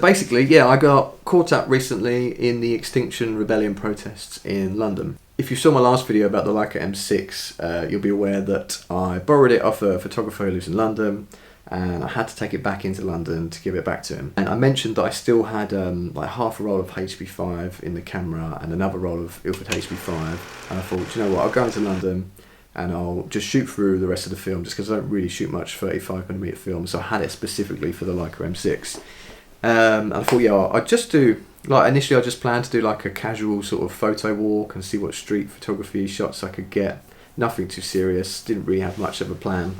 basically, yeah, I got caught up recently in the Extinction Rebellion protests in London. If you saw my last video about the Leica M6, you'll be aware that I borrowed it off a photographer who lives in London, and I had to take it back into London to give it back to him. And I mentioned that I still had like half a roll of HP5 in the camera and another roll of Ilford HP5, and I thought, you know what, I'll go into London and I'll just shoot through the rest of the film, just because I don't really shoot much 35mm film, so I had it specifically for the Leica M6. And I thought, yeah, I'd just do, like initially I just planned to do like a casual sort of photo walk and see what street photography shots I could get. Nothing too serious, didn't really have much of a plan.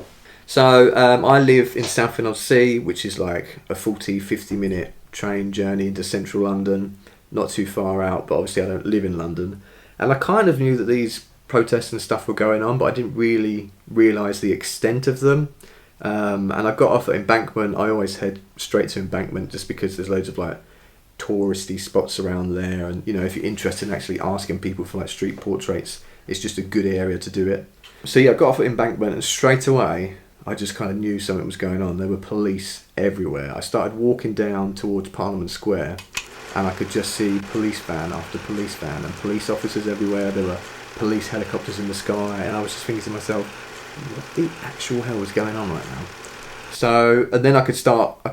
So I live in Southend-on-Sea, which is like a 40-50 minute train journey into central London, not too far out, but obviously I don't live in London. And I kind of knew that these protests and stuff were going on, but I didn't really realise the extent of them. And I got off at Embankment. I always head straight to Embankment just because there's loads of like touristy spots around there, and you know, if you're interested in actually asking people for like street portraits, it's just a good area to do it. So yeah, I got off at Embankment, and straight away I just kind of knew something was going on. There were police everywhere. I started walking down towards Parliament Square, and I could just see police van after police van and police officers everywhere. There were police helicopters in the sky, and I was just thinking to myself, what the actual hell is going on right now? So, and then I could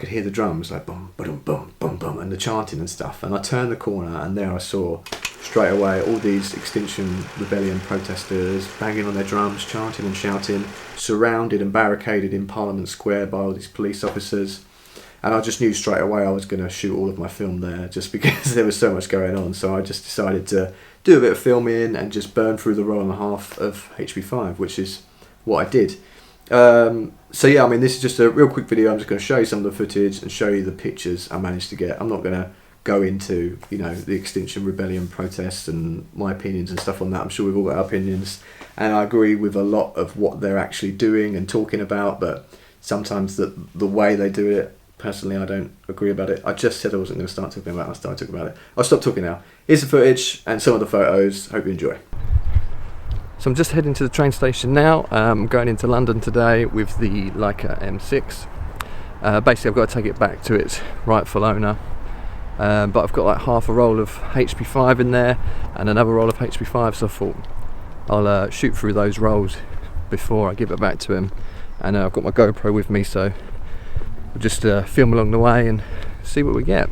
hear the drums like boom, boom, boom, boom, boom, and the chanting and stuff. And I turned the corner, and there I saw straight away all these Extinction Rebellion protesters banging on their drums, chanting and shouting, surrounded and barricaded in Parliament Square by all these police officers. And I just knew straight away I was going to shoot all of my film there, just because there was so much going on. So I just decided to do a bit of filming and just burn through the roll and a half of HP5, which is what I did. So yeah, I mean, this is just a real quick video. I'm just going to show you some of the footage and show you the pictures I managed to get. I'm not going to go into, you know, the Extinction Rebellion protests and my opinions and stuff on that. I'm sure we've all got our opinions, and I agree with a lot of what they're actually doing and talking about, but sometimes the way they do it, personally, I don't agree about it. I just said I wasn't going to start talking about it. I started talking about it. I'll stop talking now. Here's the footage and some of the photos. Hope you enjoy. So I'm just heading to the train station now. I'm going into London today with the Leica M6. Basically, I've got to take it back to its rightful owner. But I've got like half a roll of HP5 in there and another roll of HP5, so I thought I'll shoot through those rolls before I give it back to him. And I've got my GoPro with me, so we'll just film along the way and see what we get.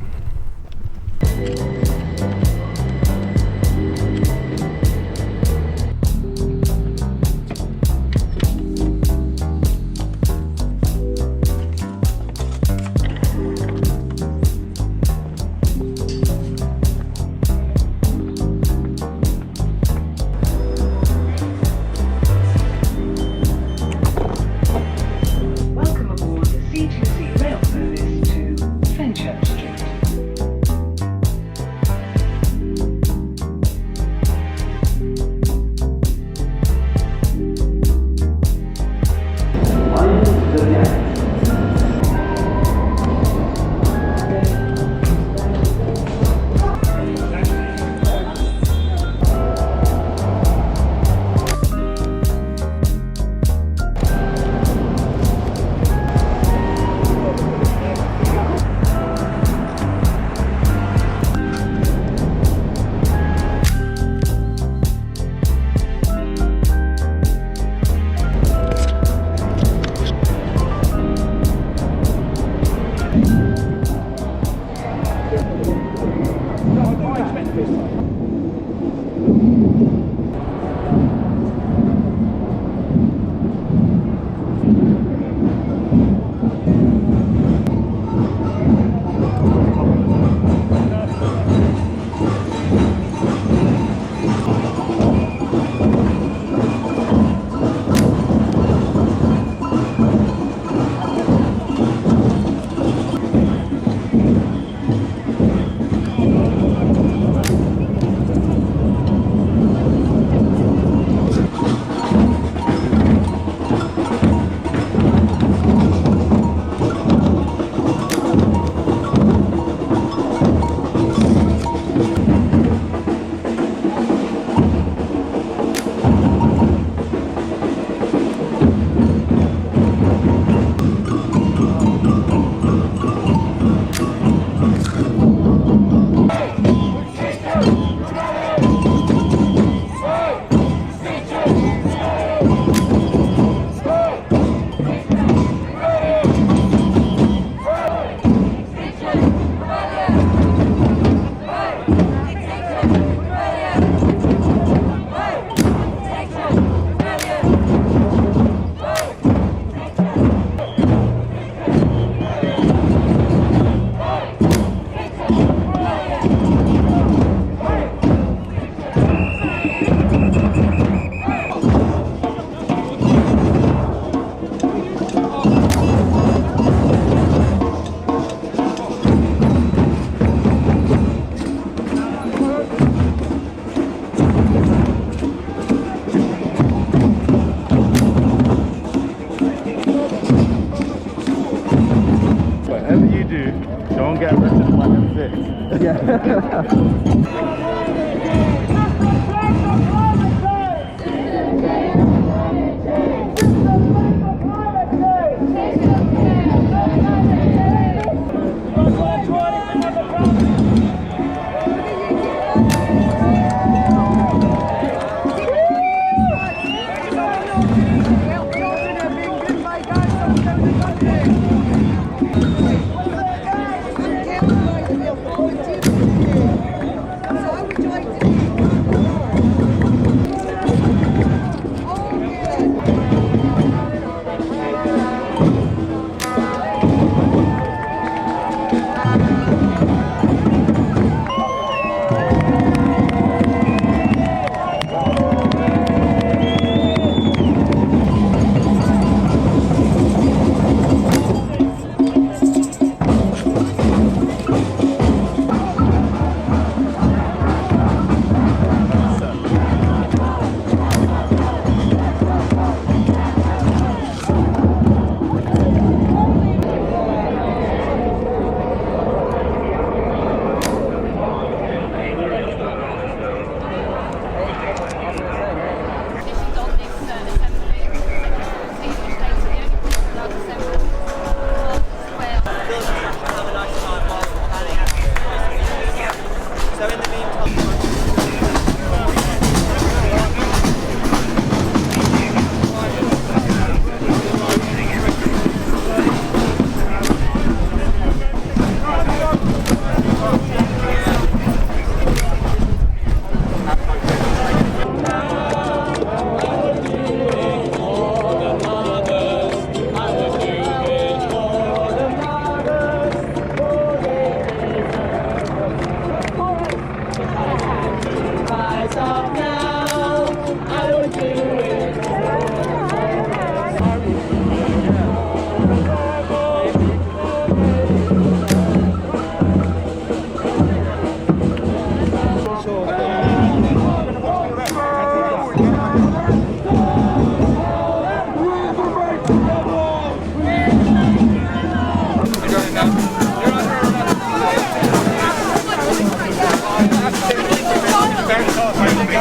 it. Yeah.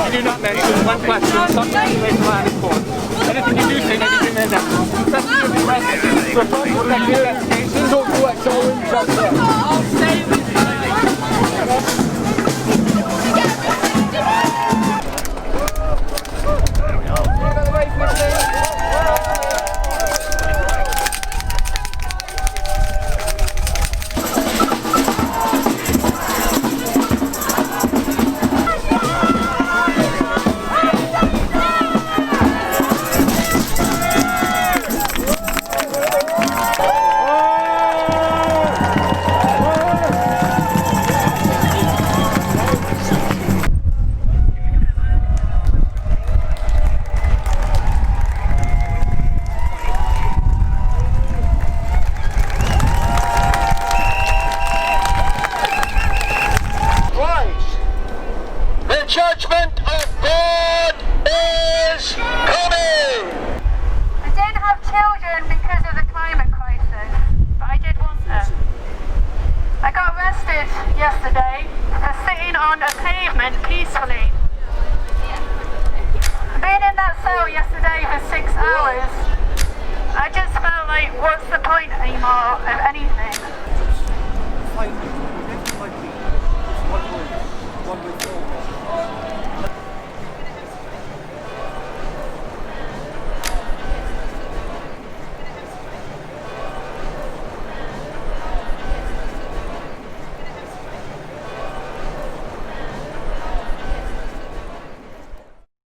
Do not mention one question, something related to land report. Anything you do say, anything there now. Especially if you're arrested. So apart from that investigation, don't collect all in just yet. I'll stay with you. Judgment of God is coming! I didn't have children because of the climate crisis, but I did want them. I got arrested yesterday for sitting on a pavement peacefully. Being in that cell yesterday for 6 hours, I just felt like, what's the point anymore of anything?